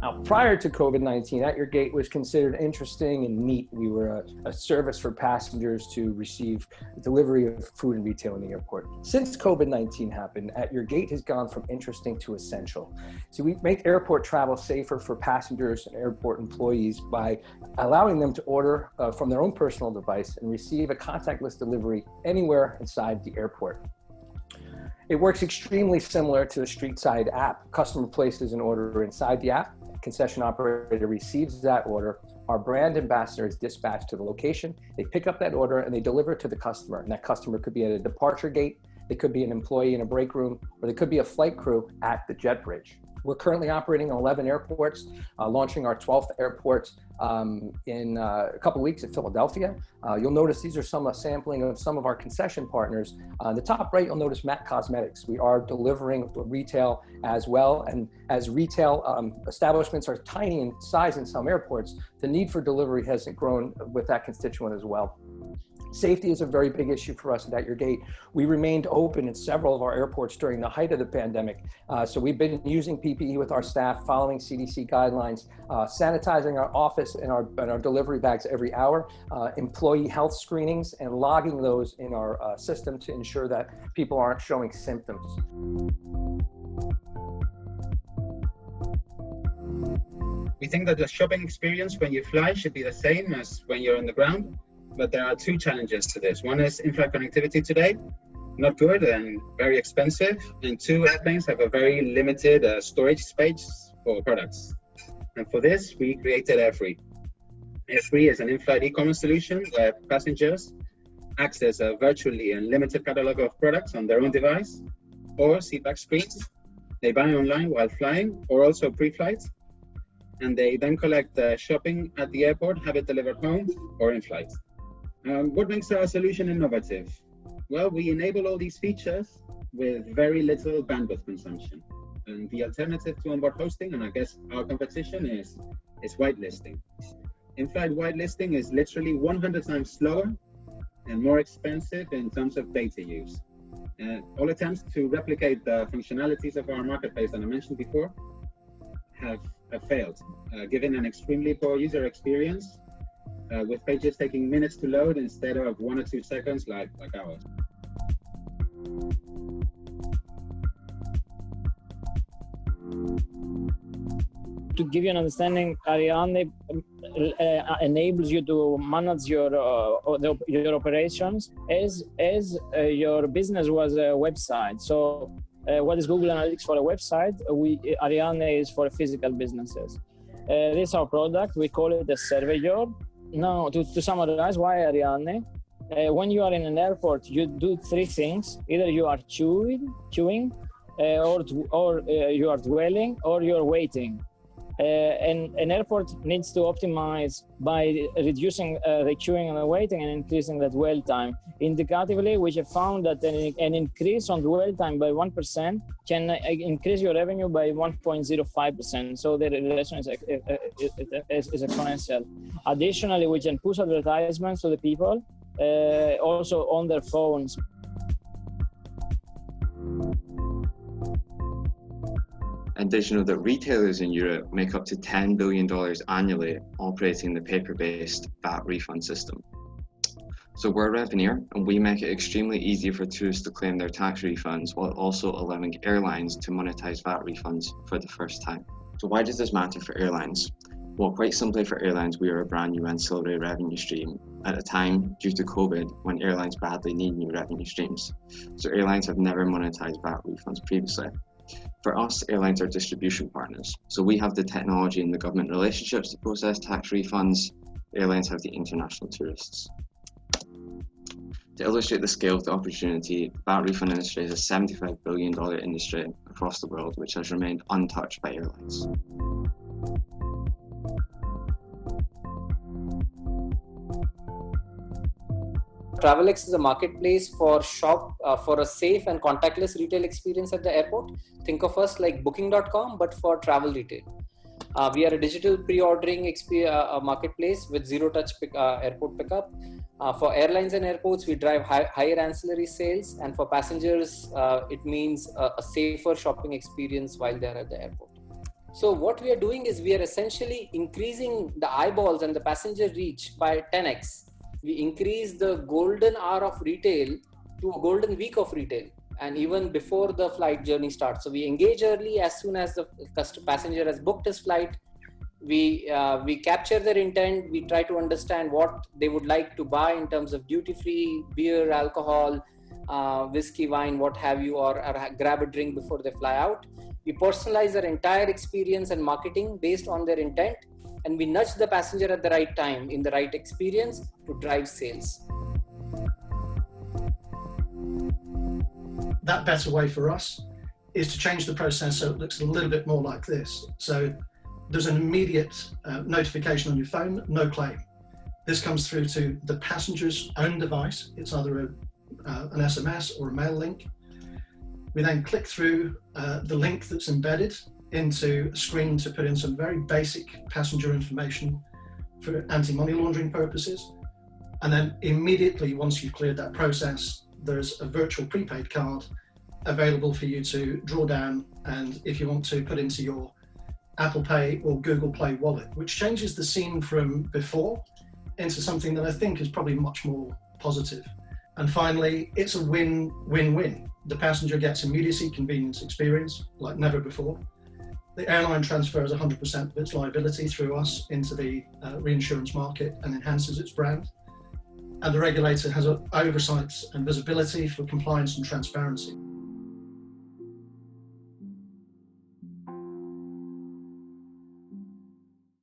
Now, prior to COVID-19, AtYourGate was considered interesting and neat. We were a service for passengers to receive delivery of food and retail in the airport. Since COVID-19 happened, AtYourGate has gone from interesting to essential. So we make airport travel safer for passengers and airport employees by allowing them to order from their own personal device and receive a contactless delivery anywhere inside the airport. It works extremely similar to the street side app. Customer places an order inside the app. Concession operator receives that order. Our brand ambassador is dispatched to the location. They pick up that order and they deliver it to the customer. And that customer could be at a departure gate, they could be an employee in a break room, or they could be a flight crew at the jet bridge. We're currently operating in 11 airports, launching our 12th airport in a couple of weeks at Philadelphia. You'll notice these are some sampling of some of our concession partners. On the top right, you'll notice MAC Cosmetics. We are delivering retail as well. And as retail establishments are tiny in size in some airports, the need for delivery hasn't grown with that constituent as well. Safety is a very big issue for us at AtYourGate. We remained open in several of our airports during the height of the pandemic. So we've been using PPE with our staff, following CDC guidelines, sanitizing our office and our delivery bags every hour, employee health screenings, and logging those in our system to ensure that people aren't showing symptoms. We think that the shopping experience when you fly should be the same as when you're on the ground. But there are two challenges to this. One is in-flight connectivity today, not good and very expensive. And two, airplanes have a very limited storage space for products. And for this, we created Airfree. Airfree is an in-flight e-commerce solution where passengers access a virtually unlimited catalog of products on their own device or seatback screens. They buy online while flying or also pre-flight. And they then collect the shopping at the airport, have it delivered home or in flight. What makes our solution innovative? Well, we enable all these features with very little bandwidth consumption. And the alternative to onboard hosting, and I guess our competition, is whitelisting. In-flight whitelisting is literally 100 times slower and more expensive in terms of data use. All attempts to replicate the functionalities of our marketplace that I mentioned before have failed, given an extremely poor user experience, with pages taking minutes to load instead of 1 or 2 seconds like ours. To give you an understanding, Ariadne enables you to manage your operations as your business was a website. So what is Google Analytics for a website? Ariadne is for physical businesses. This is our product. We call it a surveyor. Now, to summarize, why Ariadne? When you are in an airport, you do 3 things. Either you are chewing, or you are dwelling, or you are waiting. And an airport needs to optimize by reducing the queuing and the waiting and increasing the dwell time. Indicatively, we have found that an increase on dwell time by 1% can increase your revenue by 1.05%. So the relation is exponential. Additionally, we can push advertisements to the people, also on their phones. And did you know that retailers in Europe make up to $10 billion annually operating the paper-based VAT refund system? So we're Revenir, and we make it extremely easy for tourists to claim their tax refunds while also allowing airlines to monetize VAT refunds for the first time. So why does this matter for airlines? Well, quite simply for airlines, we are a brand new ancillary revenue stream at a time due to COVID when airlines badly need new revenue streams. So airlines have never monetized VAT refunds previously. For us, airlines are distribution partners. So we have the technology and the government relationships to process tax refunds. Airlines have the international tourists. To illustrate the scale of the opportunity, the VAT refund industry is a $75 billion industry across the world, which has remained untouched by airlines. TravelX is a marketplace for for a safe and contactless retail experience at the airport. Think of us like Booking.com, but for travel retail. We are a digital pre-ordering marketplace with zero-touch airport pickup. For airlines and airports, we drive higher ancillary sales, and for passengers, it means a safer shopping experience while they're at the airport. So what we are doing is we are essentially increasing the eyeballs and the passenger reach by 10x. We increase the golden hour of retail to a golden week of retail, and even before the flight journey starts. So we engage early. As soon as the passenger has booked his flight, we capture their intent. We try to understand what they would like to buy in terms of duty-free, beer, alcohol, whiskey, wine, what have you, or grab a drink before they fly out. We personalize their entire experience and marketing based on their intent, and we nudge the passenger at the right time in the right experience to drive sales. That better way for us is to change the process so it looks a little bit more like this. So there's an immediate notification on your phone, no claim. This comes through to the passenger's own device. It's either an SMS or a mail link. We then click through the link that's embedded into a screen to put in some very basic passenger information for anti-money laundering purposes. And then immediately, once you've cleared that process, there's a virtual prepaid card available for you to draw down, and if you want to put into your Apple Pay or Google Play wallet, which changes the scene from before into something that I think is probably much more positive. And finally, it's a win-win-win. The passenger gets immediacy, convenience, experience like never before. The airline transfers 100% of its liability through us into the reinsurance market and enhances its brand. And the regulator has oversight and visibility for compliance and transparency.